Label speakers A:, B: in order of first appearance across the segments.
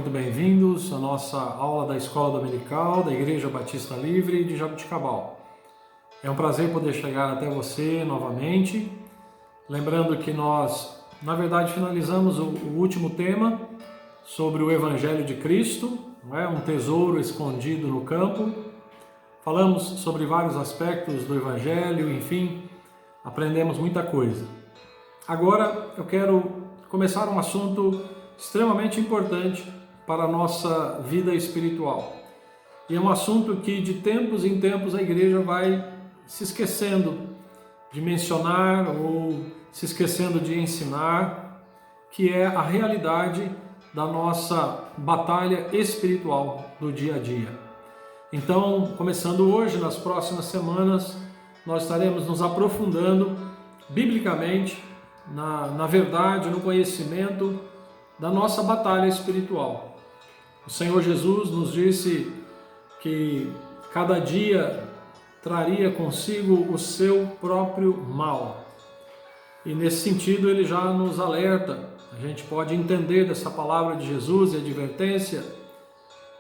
A: muito bem-vindos à nossa aula da Escola Dominical da Igreja Batista Livre de Jaboticabal. É um prazer poder chegar até você novamente, lembrando que nós, na verdade, finalizamos o último tema sobre o Evangelho de Cristo, um tesouro escondido no campo. Falamos sobre vários aspectos do Evangelho, enfim, aprendemos muita coisa. Agora eu quero começar um assunto extremamente importante para a nossa vida espiritual. E é um assunto que de tempos em tempos a igreja vai se esquecendo de mencionar ou se esquecendo de ensinar, que é a realidade da nossa batalha espiritual do dia a dia. Então, começando hoje, nas próximas semanas, nós estaremos nos aprofundando biblicamente na verdade, no conhecimento da nossa batalha espiritual. O Senhor Jesus nos disse que cada dia traria consigo o seu próprio mal. E nesse sentido ele já nos alerta. A gente pode entender dessa palavra de Jesus e advertência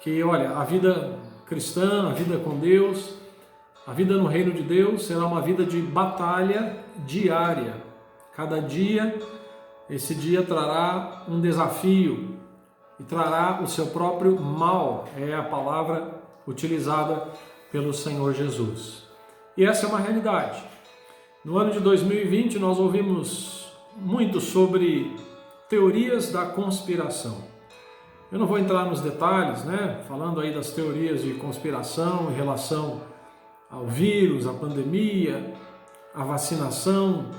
A: que, olha, a vida cristã, a vida com Deus, a vida no reino de Deus será uma vida de batalha diária. Cada dia, esse dia trará um desafio e trará o seu próprio mal, é a palavra utilizada pelo Senhor Jesus. E essa é uma realidade. No ano de 2020 nós ouvimos muito sobre teorias da conspiração. Eu não vou entrar nos detalhes, falando aí das teorias de conspiração em relação ao vírus, à pandemia, à vacinação,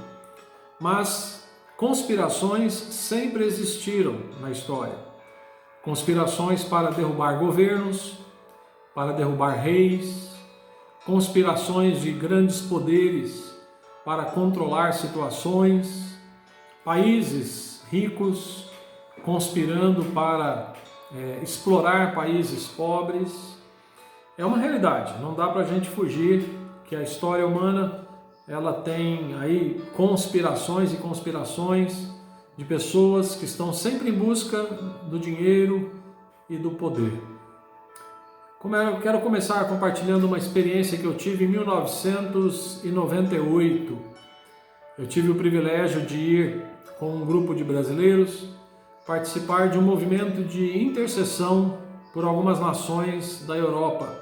A: mas conspirações sempre existiram na história. Conspirações para derrubar governos, para derrubar reis, conspirações de grandes poderes para controlar situações, países ricos conspirando para explorar países pobres. É uma realidade, não dá para a gente fugir que a história humana ela tem aí conspirações e conspirações de pessoas que estão sempre em busca do dinheiro e do poder. Eu quero começar compartilhando uma experiência que eu tive em 1998. Eu tive o privilégio de ir com um grupo de brasileiros participar de um movimento de intercessão por algumas nações da Europa.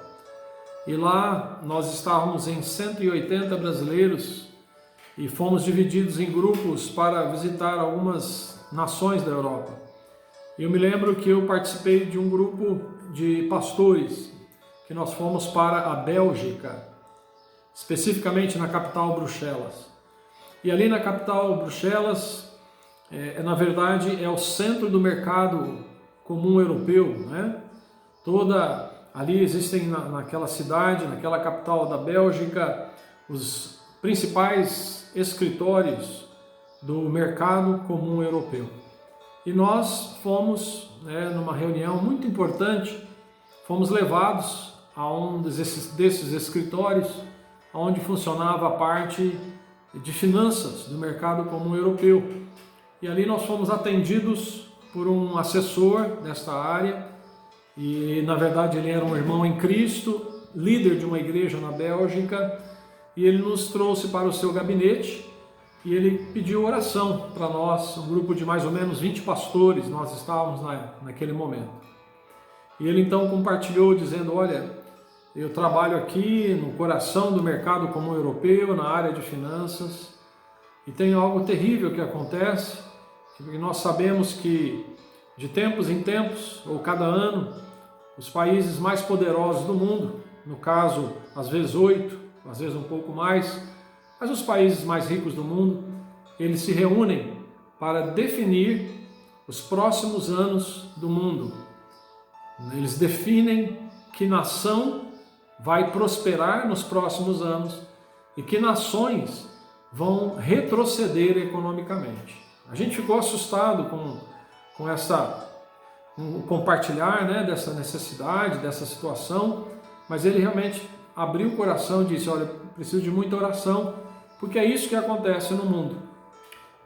A: E lá nós estávamos em 180 brasileiros e fomos divididos em grupos para visitar algumas nações da Europa. Eu me lembro que eu participei de um grupo de pastores, que nós fomos para a Bélgica, especificamente na capital Bruxelas. E ali na capital Bruxelas, na verdade, é o centro do mercado comum europeu, Ali existem naquela cidade, naquela capital da Bélgica, os principais escritórios do mercado comum europeu. E nós fomos, numa reunião muito importante, fomos levados a um desses escritórios, onde funcionava a parte de finanças do mercado comum europeu. E ali nós fomos atendidos por um assessor desta área, e na verdade ele era um irmão em Cristo, líder de uma igreja na Bélgica, e ele nos trouxe para o seu gabinete e ele pediu oração para nós, um grupo de mais ou menos 20 pastores, nós estávamos naquele momento. E ele então compartilhou dizendo, olha, eu trabalho aqui no coração do mercado comum europeu, na área de finanças, e tem algo terrível que acontece, porque nós sabemos que de tempos em tempos, ou cada ano, os países mais poderosos do mundo, no caso, às vezes 8, às vezes um pouco mais, mas os países mais ricos do mundo, eles se reúnem para definir os próximos anos do mundo. Eles definem que nação vai prosperar nos próximos anos e que nações vão retroceder economicamente. A gente ficou assustado com o compartilhar dessa necessidade, dessa situação, mas ele realmente abriu o coração e disse, olha, preciso de muita oração, porque é isso que acontece no mundo.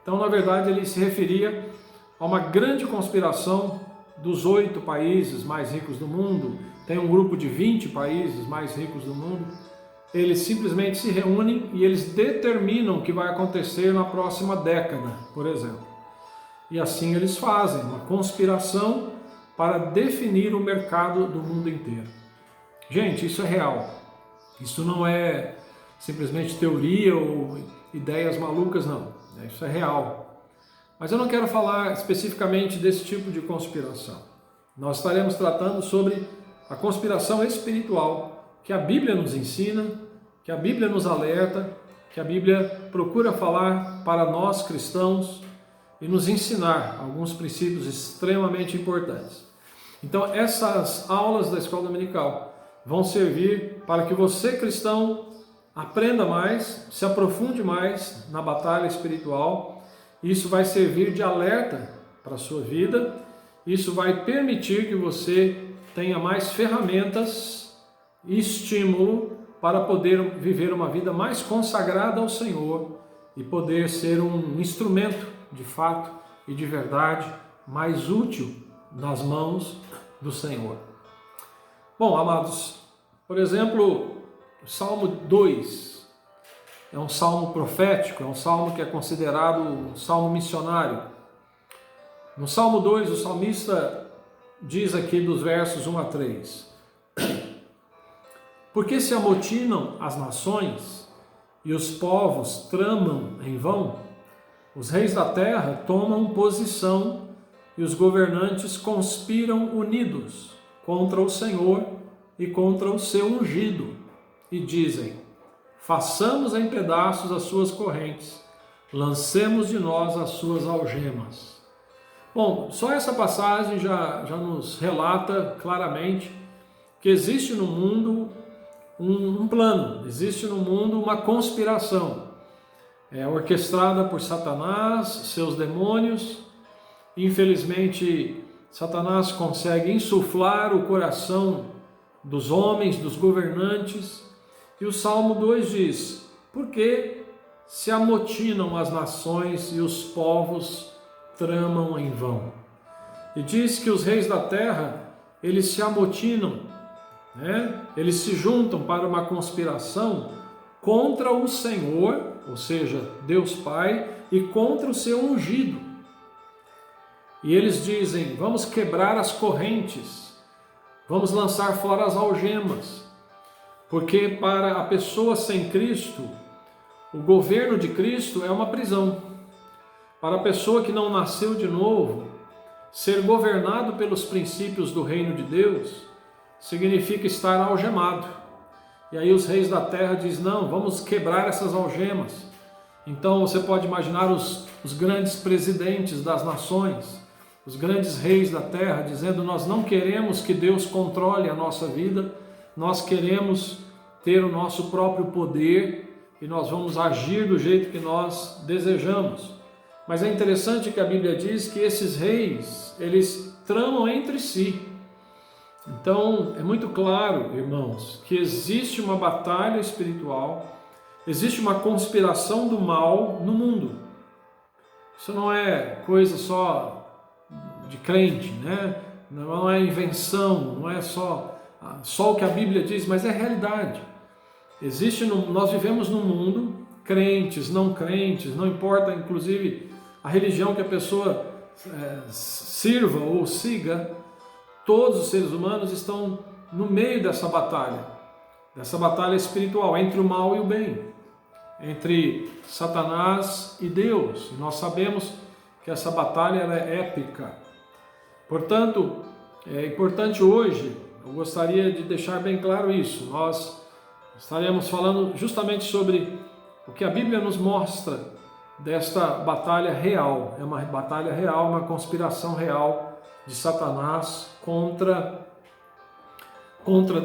A: Então, na verdade, ele se referia a uma grande conspiração dos 8 países mais ricos do mundo, tem um grupo de 20 países mais ricos do mundo, eles simplesmente se reúnem e eles determinam o que vai acontecer na próxima década, por exemplo. E assim eles fazem uma conspiração para definir o mercado do mundo inteiro. Gente, isso é real. Isso não é simplesmente teoria ou ideias malucas, não. Isso é real. Mas eu não quero falar especificamente desse tipo de conspiração. Nós estaremos tratando sobre a conspiração espiritual que a Bíblia nos ensina, que a Bíblia nos alerta, que a Bíblia procura falar para nós cristãos e nos ensinar alguns princípios extremamente importantes. Então, essas aulas da Escola Dominical vão servir para que você, cristão, aprenda mais, se aprofunde mais na batalha espiritual. Isso vai servir de alerta para a sua vida. Isso vai permitir que você tenha mais ferramentas e estímulo para poder viver uma vida mais consagrada ao Senhor e poder ser um instrumento de fato e de verdade mais útil nas mãos do Senhor. Bom, amados, por exemplo, o Salmo 2 é um salmo profético, é um salmo que é considerado um salmo missionário. No Salmo 2, o salmista diz aqui dos versos 1 a 3: Por que se amotinam as nações e os povos tramam em vão? Os reis da terra tomam posição e os governantes conspiram unidos contra o Senhor e contra o seu ungido, e dizem: façamos em pedaços as suas correntes, lancemos de nós as suas algemas. Bom, só essa passagem já nos relata claramente que existe no mundo um plano, existe no mundo uma conspiração, orquestrada por Satanás, seus demônios. Infelizmente, Satanás consegue insuflar o coração dos homens, dos governantes. E o Salmo 2 diz: por que se amotinam as nações e os povos tramam em vão? E diz que os reis da terra, eles se amotinam, eles se juntam para uma conspiração contra o Senhor, ou seja, Deus Pai, e contra o seu ungido. E eles dizem: vamos quebrar as correntes, vamos lançar fora as algemas, porque para a pessoa sem Cristo, o governo de Cristo é uma prisão. Para a pessoa que não nasceu de novo, ser governado pelos princípios do reino de Deus significa estar algemado. E aí os reis da terra dizem: não, vamos quebrar essas algemas. Então você pode imaginar os grandes presidentes das nações, os grandes reis da terra, dizendo: nós não queremos que Deus controle a nossa vida, nós queremos ter o nosso próprio poder e nós vamos agir do jeito que nós desejamos. Mas é interessante que a Bíblia diz que esses reis, eles tramam entre si. Então, é muito claro, irmãos, que existe uma batalha espiritual, existe uma conspiração do mal no mundo. Isso não é coisa só de crente, Não é invenção, não é só o que a Bíblia diz, mas é realidade. Nós vivemos num mundo, crentes, não importa inclusive a religião que a pessoa sirva ou siga, todos os seres humanos estão no meio dessa batalha espiritual, entre o mal e o bem, entre Satanás e Deus. E nós sabemos que essa batalha ela é épica. Portanto, é importante hoje, eu gostaria de deixar bem claro isso, nós estaremos falando justamente sobre o que a Bíblia nos mostra desta batalha real. É uma batalha real, uma conspiração real de Satanás contra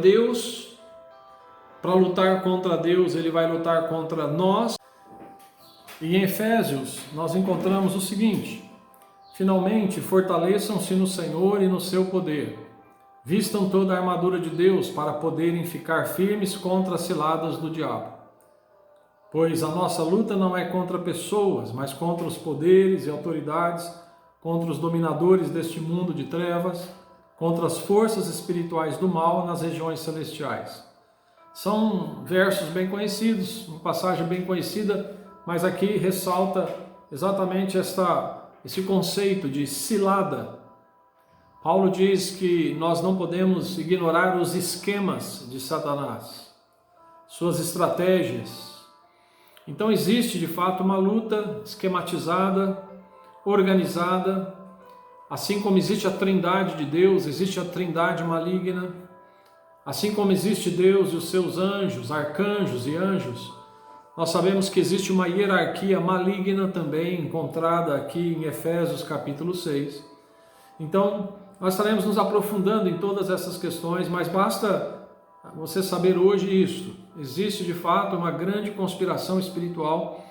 A: Deus. Para lutar contra Deus, ele vai lutar contra nós. E em Efésios nós encontramos o seguinte: finalmente fortaleçam-se no Senhor e no seu poder. Vistam toda a armadura de Deus para poderem ficar firmes contra as ciladas do diabo. Pois a nossa luta não é contra pessoas, mas contra os poderes e autoridades, contra os dominadores deste mundo de trevas, contra as forças espirituais do mal nas regiões celestiais. São versos bem conhecidos, uma passagem bem conhecida, mas aqui ressalta exatamente esse conceito de cilada. Paulo diz que nós não podemos ignorar os esquemas de Satanás, suas estratégias. Então existe de fato uma luta esquematizada, organizada, assim como existe a trindade de Deus, existe a trindade maligna, assim como existe Deus e os seus anjos, arcanjos e anjos, nós sabemos que existe uma hierarquia maligna também encontrada aqui em Efésios capítulo 6. Então, nós estaremos nos aprofundando em todas essas questões, mas basta você saber hoje isto. Existe de fato uma grande conspiração espiritual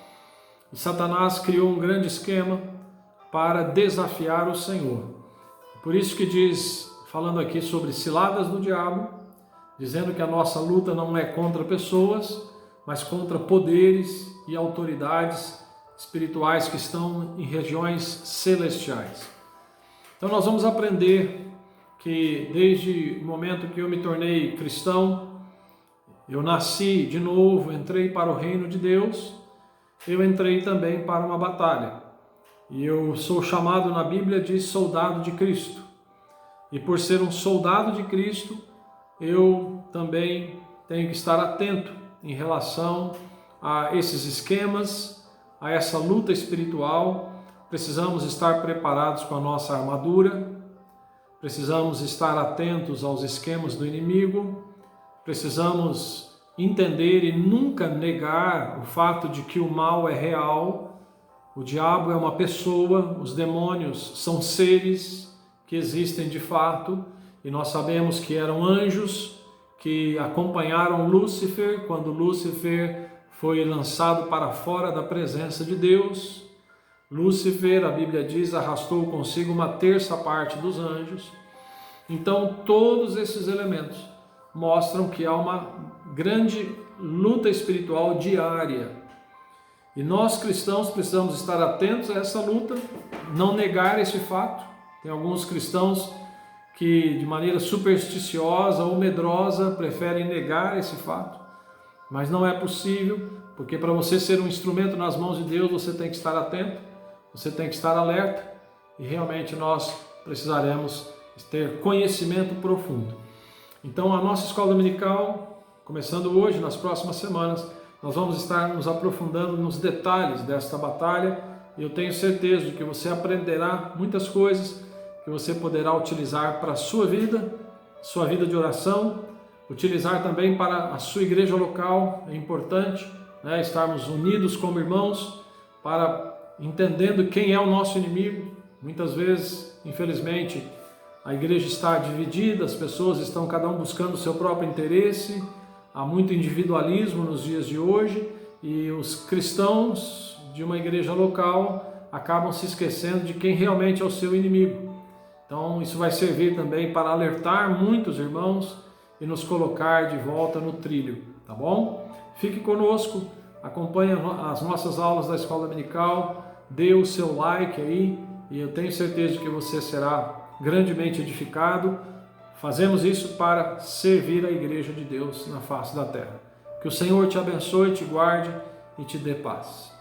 A: e Satanás criou um grande esquema para desafiar o Senhor. Por isso que diz, falando aqui sobre ciladas do diabo, dizendo que a nossa luta não é contra pessoas, mas contra poderes e autoridades espirituais que estão em regiões celestiais. Então nós vamos aprender que desde o momento que eu me tornei cristão, eu nasci de novo, entrei para o reino de Deus, eu entrei também para uma batalha. E eu sou chamado na Bíblia de soldado de Cristo. E por ser um soldado de Cristo, eu também tenho que estar atento em relação a esses esquemas, a essa luta espiritual. Precisamos estar preparados com a nossa armadura, precisamos estar atentos aos esquemas do inimigo, precisamos entender e nunca negar o fato de que o mal é real, o diabo é uma pessoa, os demônios são seres que existem de fato, e nós sabemos que eram anjos que acompanharam Lúcifer quando Lúcifer foi lançado para fora da presença de Deus. Lúcifer, a Bíblia diz, arrastou consigo uma terça parte dos anjos. Então, todos esses elementos mostram que há uma grande luta espiritual diária. E nós cristãos precisamos estar atentos a essa luta, não negar esse fato. Tem alguns cristãos que de maneira supersticiosa ou medrosa preferem negar esse fato, mas não é possível, porque para você ser um instrumento nas mãos de Deus, você tem que estar atento, você tem que estar alerta, e realmente nós precisaremos ter conhecimento profundo. Então a nossa escola dominical, começando hoje, nas próximas semanas, nós vamos estar nos aprofundando nos detalhes desta batalha, e eu tenho certeza de que você aprenderá muitas coisas que você poderá utilizar para a sua vida de oração, utilizar também para a sua igreja local. É importante, né, estarmos unidos como irmãos, para entendendo quem é o nosso inimigo. Muitas vezes, infelizmente, a igreja está dividida, as pessoas estão cada um buscando o seu próprio interesse, há muito individualismo nos dias de hoje, e os cristãos de uma igreja local acabam se esquecendo de quem realmente é o seu inimigo. Então isso vai servir também para alertar muitos irmãos e nos colocar de volta no trilho, tá bom? Fique conosco, acompanhe as nossas aulas da escola dominical, dê o seu like aí, e eu tenho certeza de que você será grandemente edificado. Fazemos isso para servir a igreja de Deus na face da terra. Que o Senhor te abençoe, te guarde e te dê paz.